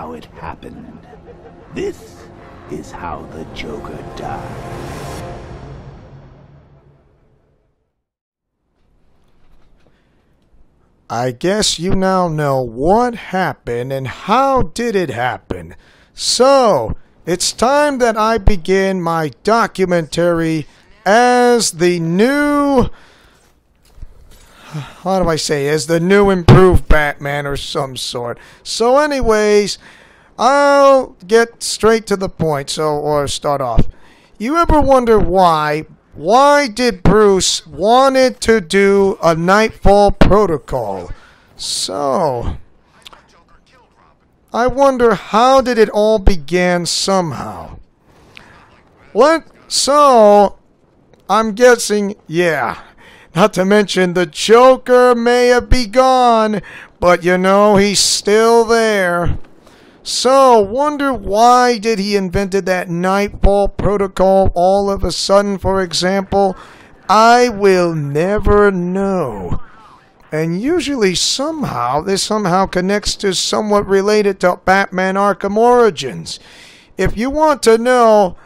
how it happened. This is how the Joker died. I guess you now know what happened and how did it happen. So, it's time that I begin my documentary as the new... How do I say? As the new improved Batman or some sort. So anyways, I'll get straight to the point, or start off. You ever wonder why did Bruce wanted to do a Nightfall protocol? So, I wonder how did it all begin somehow. So, I'm guessing, yeah. Not to mention the Joker may have been gone, but you know, he's still there. So, wonder why did he invented that Nightfall protocol all of a sudden, for example? I will never know. And usually somehow, this somehow connects to somewhat related to Batman Arkham Origins. If you want to know,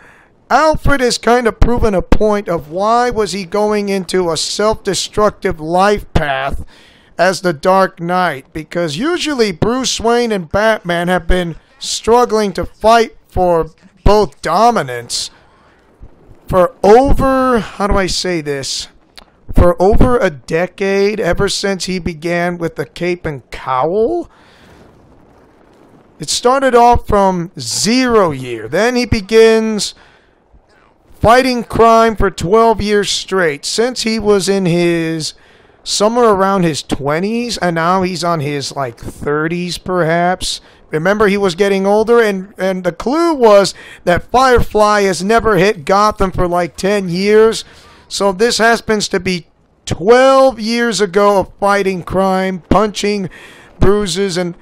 Alfred has kind of proven a point of why was he going into a self-destructive life path as the Dark Knight, because usually Bruce Wayne and Batman have been struggling to fight for both dominance for over, how do I say this, for over a decade, ever since he began with the cape and cowl. It started off from 0 year, then he begins fighting crime for 12 years straight, since he was in his somewhere around his 20s, and now he's on his like 30s perhaps. Remember, he was getting older, and the clue was that Firefly has never hit Gotham for like 10 years. So this happens to be 12 years ago of fighting crime, punching, bruises, and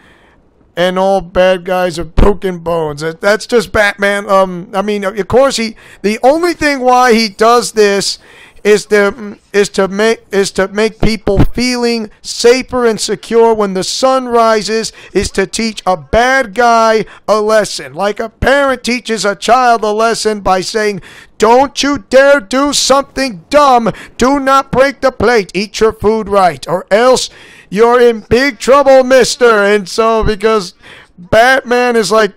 all bad guys are broken bones. That's just Batman. I mean, of course, the only thing why he does this is to make people feeling safer and secure when the sun rises, is to teach a bad guy a lesson. Like a parent teaches a child a lesson by saying, "Don't you dare do something dumb. Do not break the plate. Eat your food right, or else you're in big trouble, mister." And so, because Batman is like,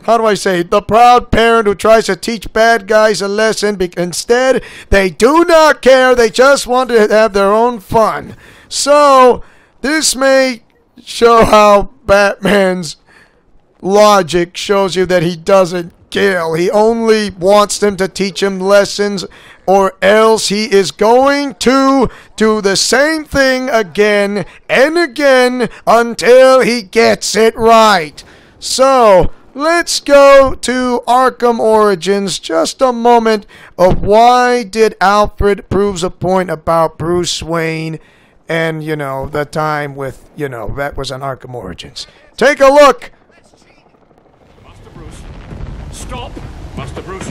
how do I say, the proud parent who tries to teach bad guys a lesson. Instead, they do not care. They just want to have their own fun. So, this may show how Batman's logic shows you that he doesn't kill. He only wants them to teach him lessons, or else he is going to do the same thing again and again until he gets it right. So, let's go to Arkham Origins. Just a moment of why did Alfred proves a point about Bruce Wayne and, you know, the time with, you know, that was on Arkham Origins. Take a look. Master Bruce, stop. Master Bruce.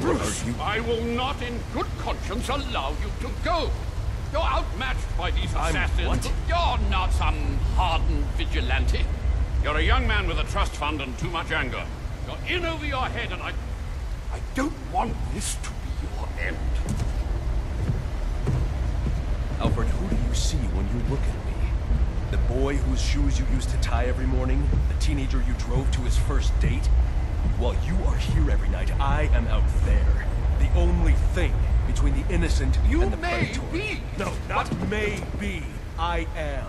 Bruce, I will not in good conscience allow you to go. You're outmatched by these assassins. What? You're not some hardened vigilante. You're a young man with a trust fund and too much anger. You're in over your head, and I don't want this to be your end. Alfred, who do you see when you look at me? The boy whose shoes you used to tie every morning? The teenager you drove to his first date? While you are here every night, I am out there. The only thing between the innocent and the predator. You may be! No, not may be. I am.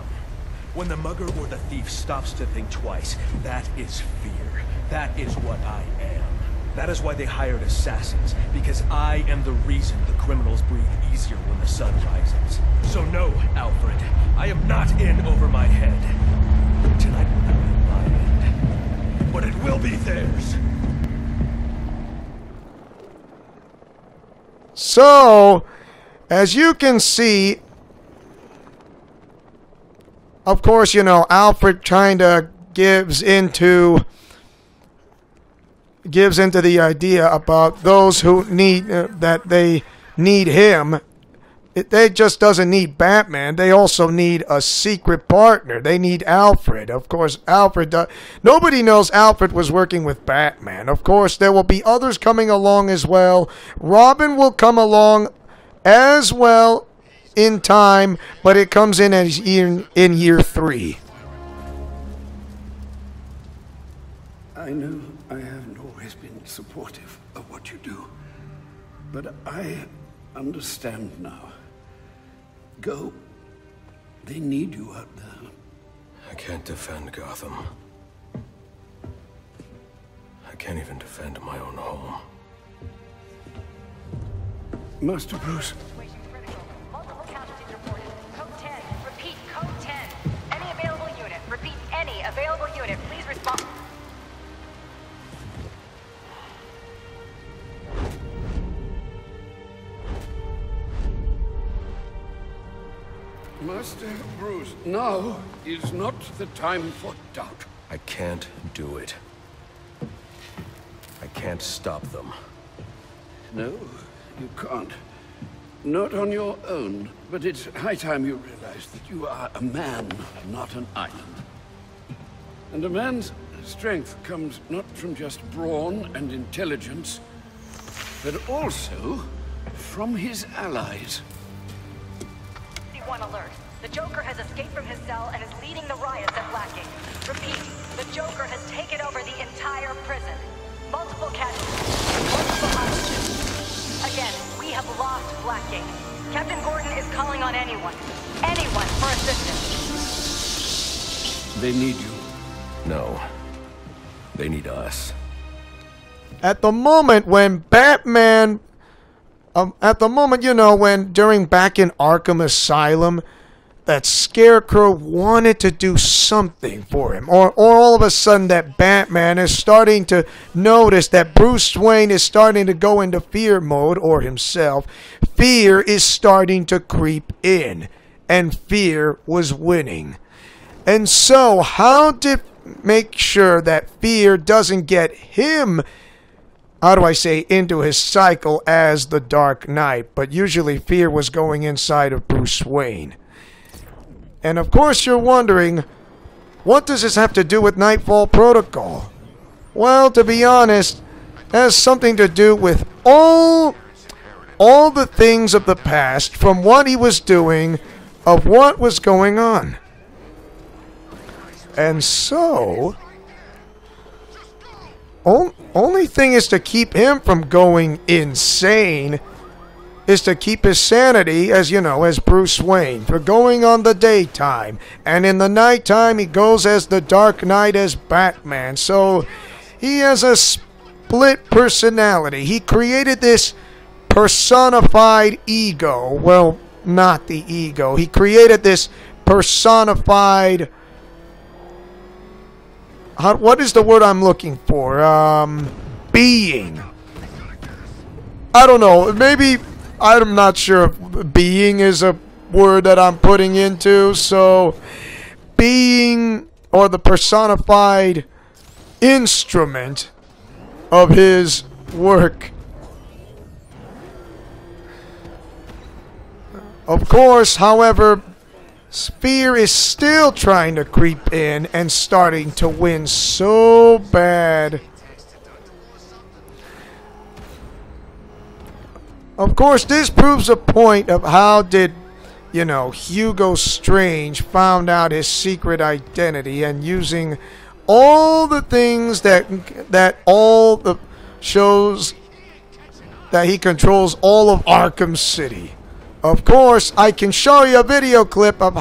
When the mugger or the thief stops to think twice, that is fear. That is what I am. That is why they hired assassins, because I am the reason the criminals breathe easier when the sun rises. So no, Alfred, I am not in over my head. Tonight will not be my end, but it will be theirs. So, as you can see, of course, you know, Alfred kind of gives into the idea about those who need, that they need him They just doesn't need Batman. They also need a secret partner. They need Alfred. Of course, nobody knows Alfred was working with Batman. Of course, there will be others coming along as well. Robin will come along as well in time, but it comes in as in year 3. I know I haven't always been supportive of what you do, but I understand now. Go. They need you out there. I can't defend Gotham. I can't even defend my own home. Master Bruce. Multiple casualties reported. Code 10. Repeat, code 10. Any available unit. Repeat, any available unit. Please respond. Master Bruce, now is not the time for doubt. I can't do it. I can't stop them. No, you can't. Not on your own, but it's high time you realize that you are a man, not an island. And a man's strength comes not from just brawn and intelligence, but also from his allies. One alert. The Joker has escaped from his cell and is leading the riots at Blackgate. Repeat, the Joker has taken over the entire prison. Multiple casualties. Multiple hostages. Again, we have lost Blackgate. Captain Gordon is calling on anyone. Anyone for assistance. They need you. No. They need us. At the moment when Batman... at the moment, you know, when back in Arkham Asylum, that Scarecrow wanted to do something for him. Or all of a sudden that Batman is starting to notice that Bruce Wayne is starting to go into fear mode, or himself. Fear is starting to creep in. And fear was winning. And so, how to make sure that fear doesn't get him, how do I say, into his cycle as the Dark Knight, but usually fear was going inside of Bruce Wayne. And of course you're wondering, what does this have to do with Nightfall Protocol? Well, to be honest, it has something to do with all the things of the past, from what he was doing, of what was going on. And so... only thing is to keep him from going insane is to keep his sanity, as you know, as Bruce Wayne, for going on the daytime. And in the nighttime, he goes as the Dark Knight, as Batman. So he has a split personality. He created this personified ego. Well, not the ego. He created this personified... what is the word I'm looking for? Being. I don't know. Maybe, I'm not sure if being is a word that I'm putting into. So, being, or the personified instrument of his work. Of course, however, fear is still trying to creep in and starting to win so bad. Of course, this proves a point of how did, you know, Hugo Strange found out his secret identity, and using all the things that all the shows that he controls all of Arkham City. Of course, I can show you a video clip of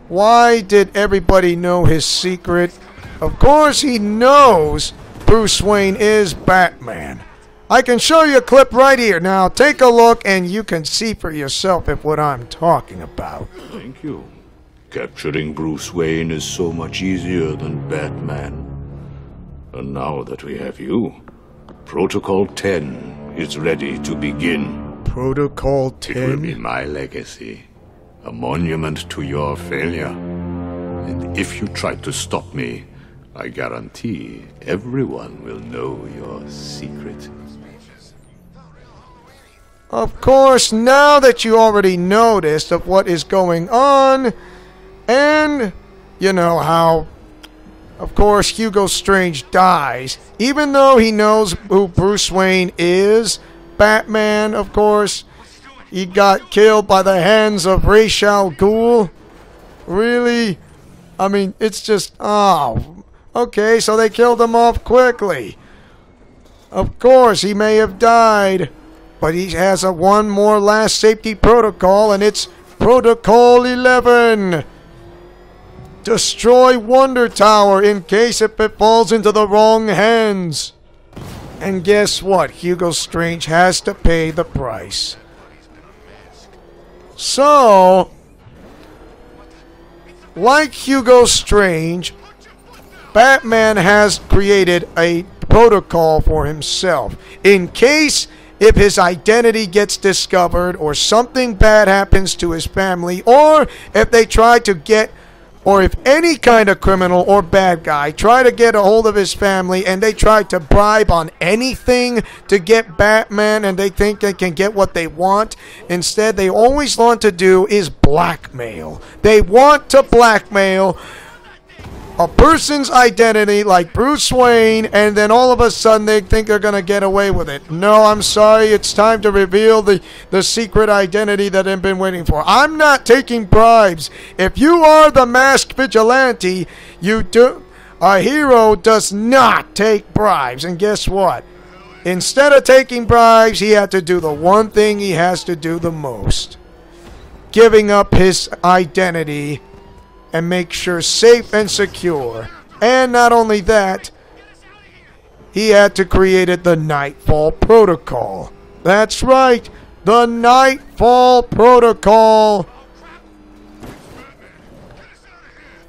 why did everybody know his secret. Of course, he knows Bruce Wayne is Batman. I can show you a clip right here. Now, take a look and you can see for yourself if what I'm talking about. Thank you. Capturing Bruce Wayne is so much easier than Batman. And now that we have you, Protocol 10 is ready to begin. Protocol 10? It will be my legacy. A monument to your failure. And if you try to stop me, I guarantee everyone will know your secret. Of course, now that you already noticed of what is going on, and you know how, of course, Hugo Strange dies, even though he knows who Bruce Wayne is. Batman, of course, he got killed by the hands of Ra's al Ghul. Really? I mean, it's just, oh, okay, so they killed him off quickly. Of course, he may have died, but he has a one more last safety protocol, and it's Protocol 11. Destroy Wonder Tower in case if it falls into the wrong hands. And guess what? Hugo Strange has to pay the price. So, like Hugo Strange, Batman has created a protocol for himself in case if his identity gets discovered or something bad happens to his family, or if they try to get, or if any kind of criminal or bad guy try to get a hold of his family and they try to bribe on anything to get Batman and they think they can get what they want, instead they always want to do is blackmail. They want to blackmail a person's identity like Bruce Wayne, and then all of a sudden they think they're going to get away with it. No, I'm sorry, it's time to reveal the secret identity that I've been waiting for. I'm not taking bribes. If you are the masked vigilante, a hero does not take bribes. And guess what? Instead of taking bribes, he had to do the one thing he has to do the most. Giving up his identity and make sure safe and secure. And not only that, he had to create the Nightfall Protocol. That's right, the Nightfall Protocol.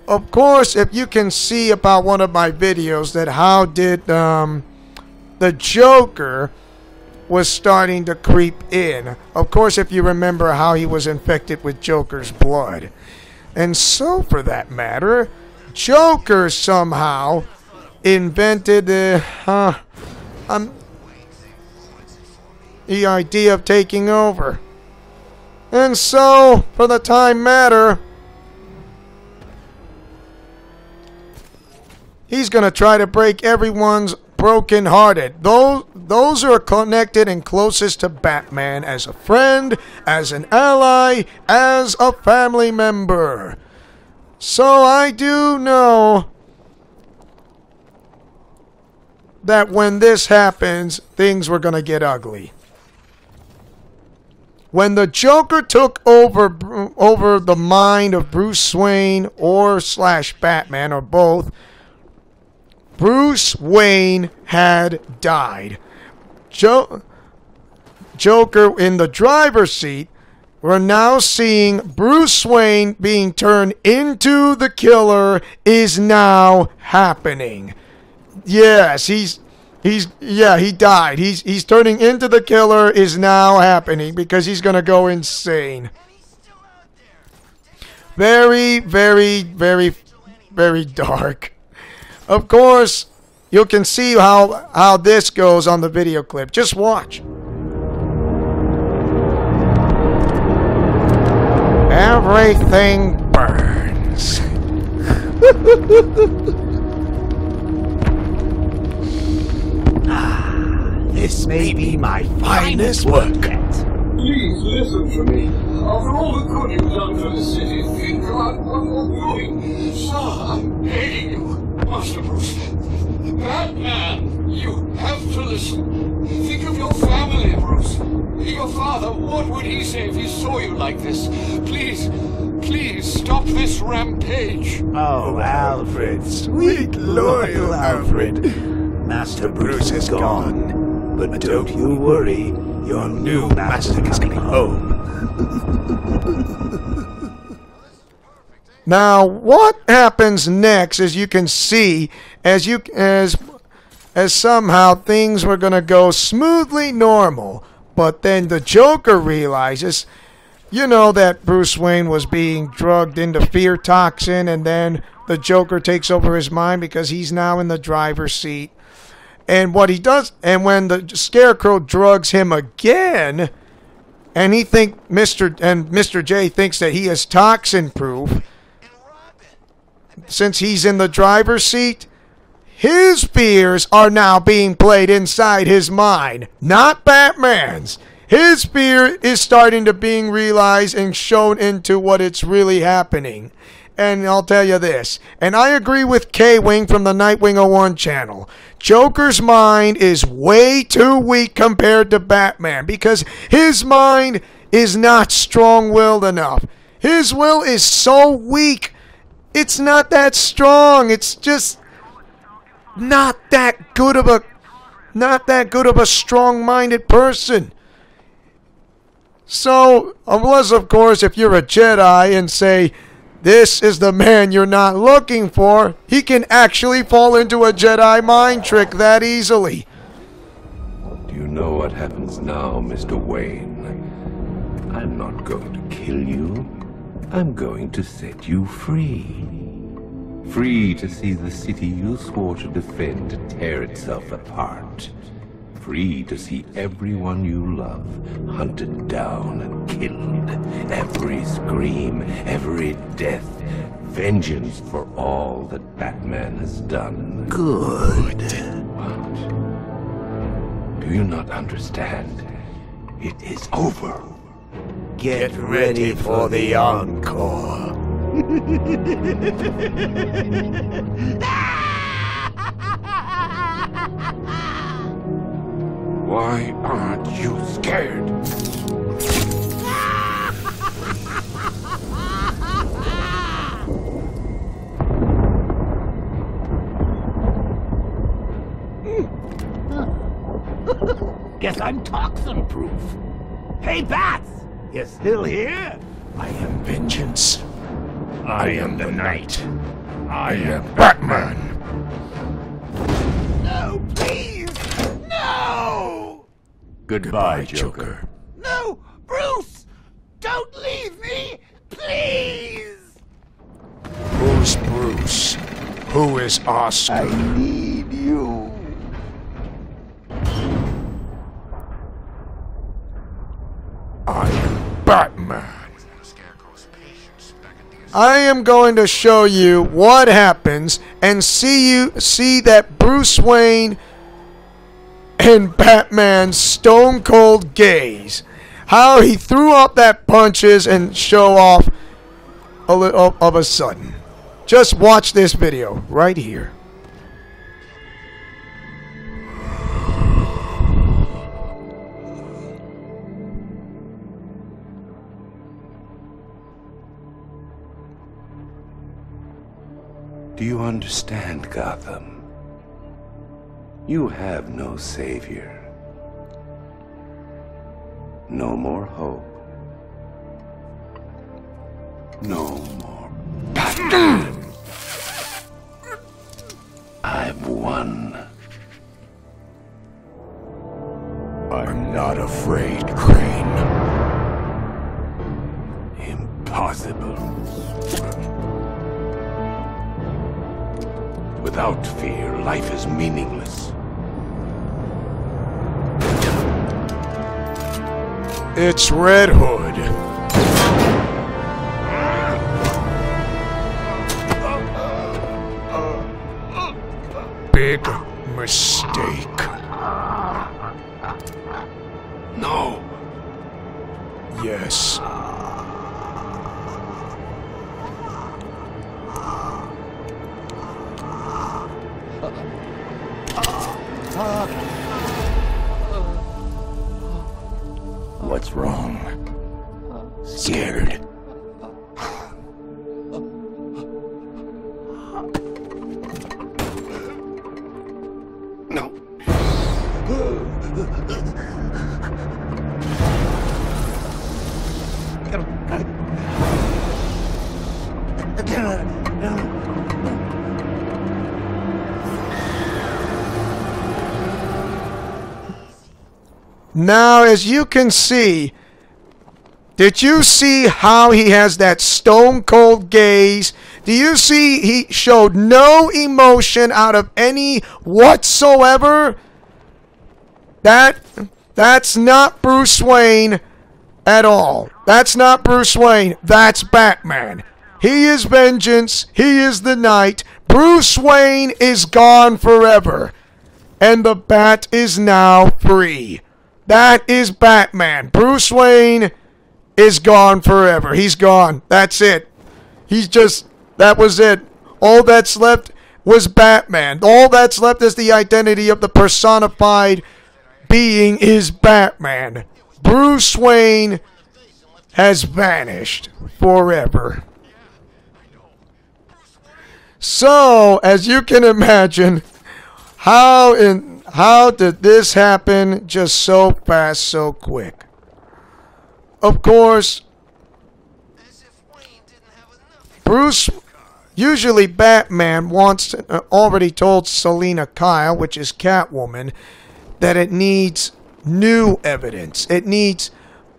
Of course, if you can see about one of my videos that how did the Joker was starting to creep in. Of course, if you remember how he was infected with Joker's blood. And so, for that matter, Joker somehow invented the idea of taking over. And so, for the time matter, he's going to try to break everyone's broken-hearted. Those who are connected and closest to Batman as a friend, as an ally, as a family member. So I do know that when this happens, things were going to get ugly. When the Joker took over the mind of Bruce Wayne or / Batman or both, Bruce Wayne had died. Joker in the driver's seat. We're now seeing Bruce Wayne being turned into the killer is now happening. Yes, he died. He's turning into the killer is now happening because he's going to go insane. Very, very, very, very dark. Of course, you can see how this goes on the video clip. Just watch. Everything burns. This may be my finest work yet. Please listen to me. After all the good you've done for the city, think about what you're doing. Sir, I'm begging you. Master Bruce, Batman, you have to listen. Think of your family, Bruce. Your father, what would he say if he saw you like this? Please, please stop this rampage. Oh, Alfred, sweet, loyal Alfred. Master Bruce is gone. But don't you worry, your new master is coming home. Now, what happens next, as you can see, as somehow things were going to go smoothly normal, but then the Joker realizes, you know, that Bruce Wayne was being drugged into fear toxin, and then the Joker takes over his mind because he's now in the driver's seat. And what he does, and when the Scarecrow drugs him again, and Mr. J thinks that he is toxin proof, since he's in the driver's seat, his fears are now being played inside his mind, not Batman's. His fear is starting to being realized and shown into what it's really happening. And I'll tell you this, and I agree with K-Wing from the Nightwing 01 channel. Joker's mind is way too weak compared to Batman because his mind is not strong-willed enough. His will is so weak. It's not that strong. It's just not that good of a strong-minded person. So, unless of course if you're a Jedi and say, this is the man you're not looking for, he can actually fall into a Jedi mind trick that easily. Do you know what happens now, Mr. Wayne? I'm not going to kill you. I'm going to set you free. Free to see the city you swore to defend tear itself apart. Free to see everyone you love hunted down and killed. Every scream, every death. Vengeance for all that Batman has done. Good. But do you not understand? It is over. Get ready for the encore. Why aren't you scared? Guess I'm toxin proof. Hey, Bats! You still here? I am vengeance. I am the Knight. I am Batman. No, please! No! Goodbye, Joker. No! Bruce! Don't leave me! Please! Who's Bruce? Who is Oscar? I need you. I am Batman. I am going to show you what happens and see that Bruce Wayne and Batman's stone cold gaze. How he threw up that punches and show off a little of a sudden. Just watch this video right here. Do you understand, Gotham? You have no savior. No more hope. No more Batman. I've won. I'm not afraid, Crane. Impossible. Without fear, life is meaningless. It's Red Hood. Big mistake. No. Yes. What's wrong? Scared? No. Now, as you can see, did you see how he has that stone cold gaze? Do you see he showed no emotion out of any whatsoever? That's not Bruce Wayne at all. That's not Bruce Wayne. That's Batman. He is vengeance. He is the Knight. Bruce Wayne is gone forever. And the Bat is now free. That is Batman. Bruce Wayne is gone forever. He's gone. That's it. That was it. All that's left was Batman. All that's left is the identity of the personified being is Batman. Bruce Wayne has vanished forever. So, as you can imagine, how did this happen just so fast, so quick? Of course, usually Batman already told Selina Kyle, which is Catwoman, that it needs new evidence. It needs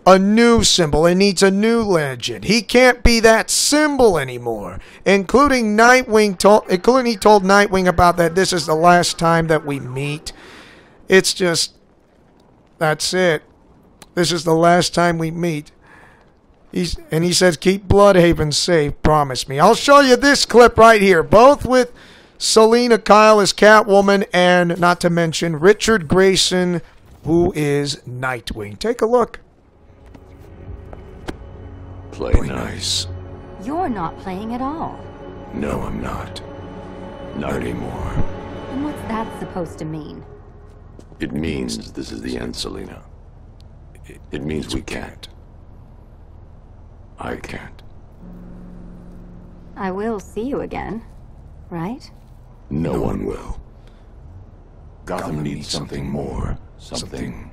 a new symbol. It needs a new legend. He can't be that symbol anymore. Including he told Nightwing about that this is the last time that we meet. It's just, that's it. This is the last time we meet. He says, keep Bloodhaven safe, promise me. I'll show you this clip right here, both with Selina Kyle as Catwoman and, not to mention, Richard Grayson, who is Nightwing. Take a look. Play nice. You're not playing at all. No, I'm not. Not anymore. And what's that supposed to mean? It means this is the end, Selina. It means we can't. I can't. I will see you again, right? No one will. Gotham needs something more, something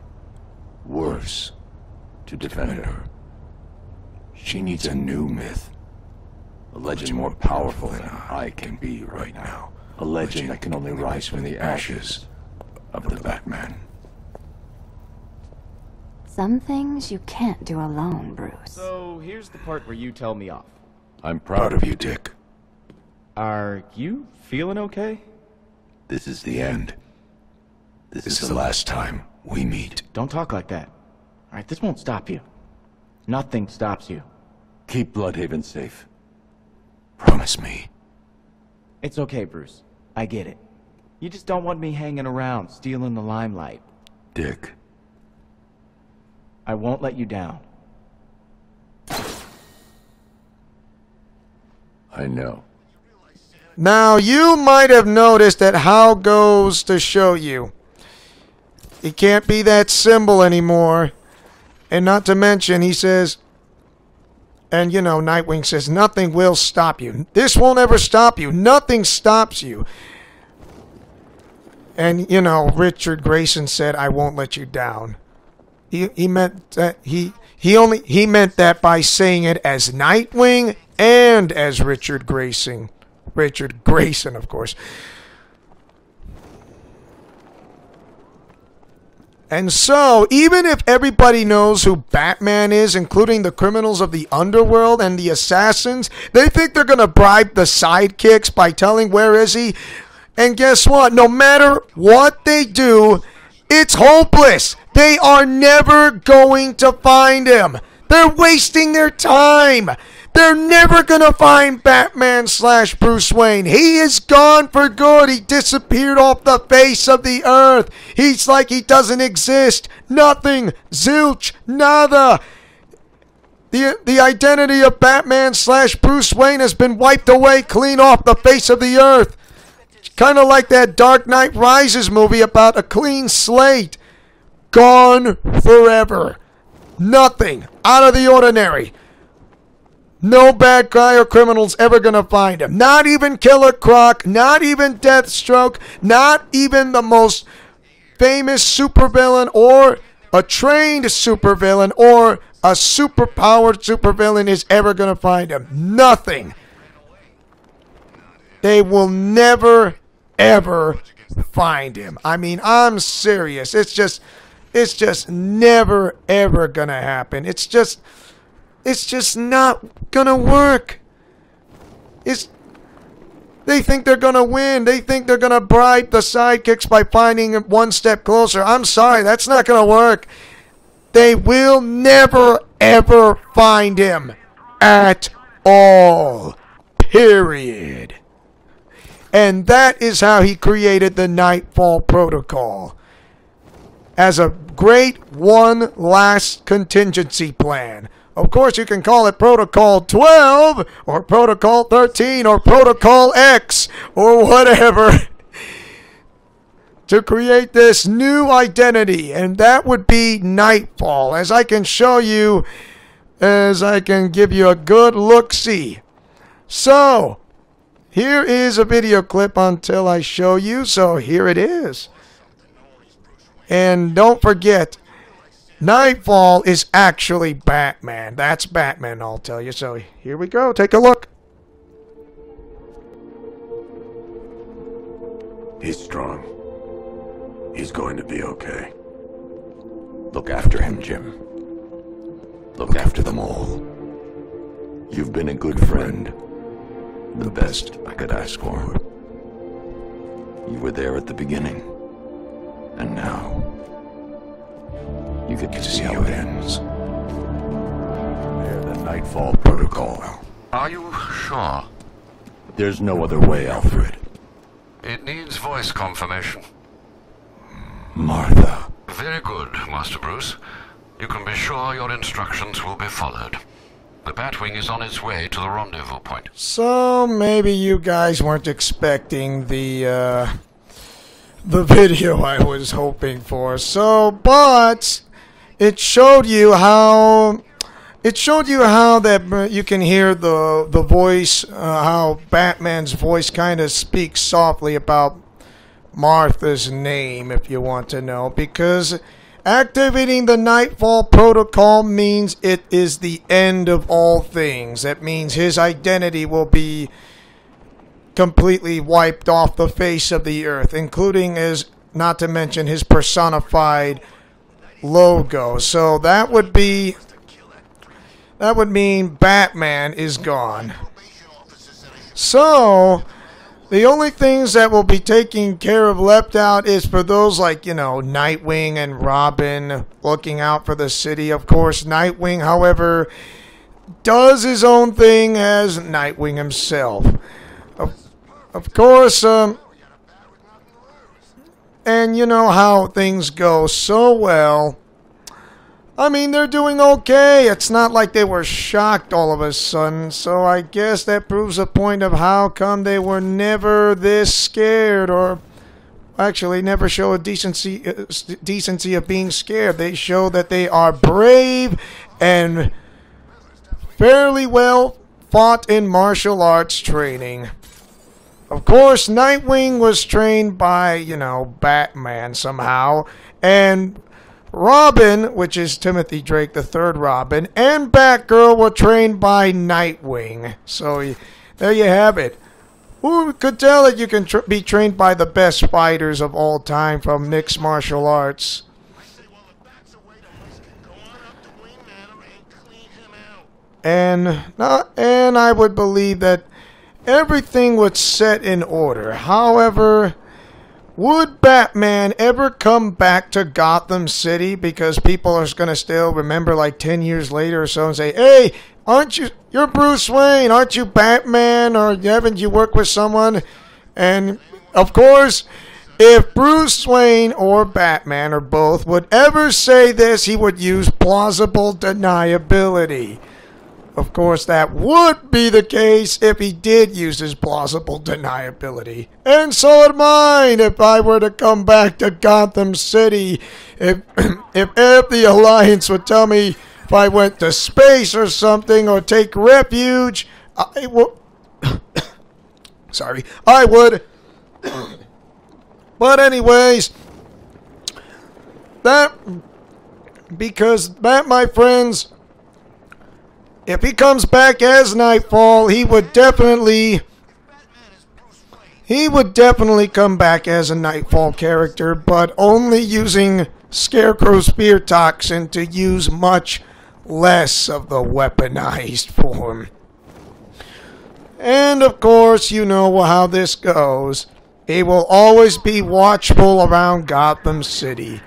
worse to defend her. She needs a new myth. A legend more powerful than I can be right now. A legend that can only rise from the ashes of the Batman. Some things you can't do alone, Bruce. So, here's the part where you tell me off. I'm proud of you, Dick. Are you feeling okay? This is the end. This is the last time we meet. Don't talk like that. Alright, this won't stop you. Nothing stops you. Keep Bloodhaven safe. Promise me. It's okay, Bruce. I get it. You just don't want me hanging around, stealing the limelight. Dick. I won't let you down. I know. Now, you might have noticed that Hal goes to show you. He can't be that symbol anymore. And not to mention, he says, and you know, Nightwing says, nothing will stop you. This won't ever stop you. Nothing stops you. And, you know, Richard Grayson said, I won't let you down. He meant that he meant that by saying it as Nightwing and as Richard Grayson. Richard Grayson, of course. And so, even if everybody knows who Batman is, including the criminals of the underworld and the assassins, they think they're going to bribe the sidekicks by telling where is he. And guess what? No matter what they do, it's hopeless. They are never going to find him. They're wasting their time. They're never going to find Batman/Bruce Wayne. He is gone for good. He disappeared off the face of the earth. He's like he doesn't exist. Nothing. Zilch. Nada. The identity of Batman/Bruce Wayne has been wiped away clean off the face of the earth. Kind of like that Dark Knight Rises movie about a clean slate. Gone forever. Nothing. Out of the ordinary. No bad guy or criminal's ever gonna find him. Not even Killer Croc, not even Deathstroke, not even the most famous supervillain or a trained supervillain or a superpowered supervillain is ever gonna find him. Nothing. They will never, ever find him. I mean, I'm serious. It's just never, ever gonna happen. It's just not gonna work. They think they're gonna win. They think they're gonna bribe the sidekicks by finding him one step closer. I'm sorry, that's not gonna work. They will never, ever find him at all. Period. And that is how he created the Nightfall Protocol. As a great one last contingency plan. Of course, you can call it Protocol 12, or Protocol 13, or Protocol X, or whatever, to create this new identity, and that would be Nightfall, as I can show you, as I can give you a good look-see. So, here is a video clip until I show you, so here it is. And don't forget, Nightfall is actually Batman. That's Batman, I'll tell you. So here we go. Take a look. He's strong. He's going to be okay. Look after him, Jim. Look after them all. You've been a good friend. The best I could ask for. You were there at the beginning. And now, you get to see how it ends. They're the Nightfall Protocol. Are you sure? There's no other way, Alfred. It needs voice confirmation. Martha. Very good, Master Bruce. You can be sure your instructions will be followed. The Batwing is on its way to the rendezvous point. So maybe you guys weren't expecting the video I was hoping for. So, but it showed you how that you can hear the voice, how Batman's voice kind of speaks softly about Martha's name, if you want to know, because activating the Nightfall Protocol means it is the end of all things. That means his identity will be completely wiped off the face of the earth, including not to mention his personified logo. So that would mean Batman is gone. So the only things that will be taken care of left out is for those like, you know, Nightwing and Robin looking out for the city. Of course, Nightwing, however, does his own thing as Nightwing himself. Of course, and you know how things go so well. I mean, they're doing okay. It's not like they were shocked all of a sudden. So I guess that proves a point of how come they were never this scared, or actually never show a decency of being scared. They show that they are brave and fairly well fought in martial arts training. Of course, Nightwing was trained by, you know, Batman somehow, and Robin, which is Timothy Drake, the third Robin, and Batgirl were trained by Nightwing. So there you have it. Who could tell that you can be trained by the best fighters of all time from mixed martial arts? And I would believe that everything was set in order. However, would Batman ever come back to Gotham City? Because people are going to still remember like 10 years later or so and say, hey, you're Bruce Wayne, aren't you Batman? Or haven't you worked with someone? And of course, if Bruce Wayne or Batman or both would ever say this, he would use plausible deniability. Of course, that would be the case if he did use his plausible deniability. And so would mine if I were to come back to Gotham City. If the Alliance would tell me if I went to space or something or take refuge, I would. Sorry, I would. But anyways, because that, my friends, if he comes back as Nightfall, he would definitely come back as a Nightfall character, but only using Scarecrow's spear toxin to use much less of the weaponized form. And of course, you know how this goes. He will always be watchful around Gotham City.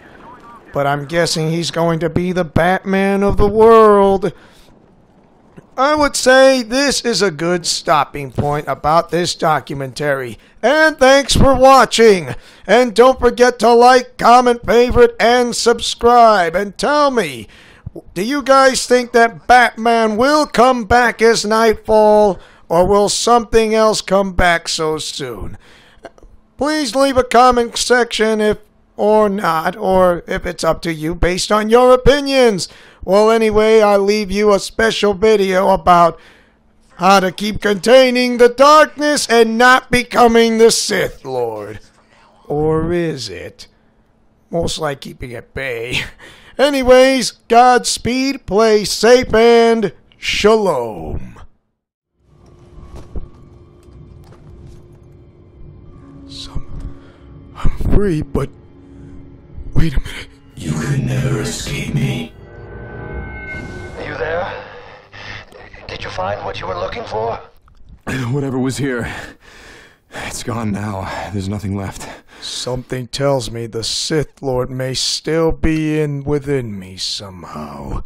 but I'm guessing he's going to be the Batman of the world. I would say this is a good stopping point about this documentary. And thanks for watching. And don't forget to like, comment, favorite, and subscribe. And tell me, do you guys think that Batman will come back as Nightfall, or will something else come back so soon? Please leave a comment section if or not, or if it's up to you based on your opinions. Well, anyway, I'll leave you a special video about how to keep containing the darkness and not becoming the Sith Lord. Or is it? Most like keeping at bay. Anyways, Godspeed, play safe, and shalom. I'm free, but wait a minute. You can never escape me. Are you there? Did you find what you were looking for? Whatever was here, it's gone now. There's nothing left. Something tells me the Sith Lord may still be within me somehow.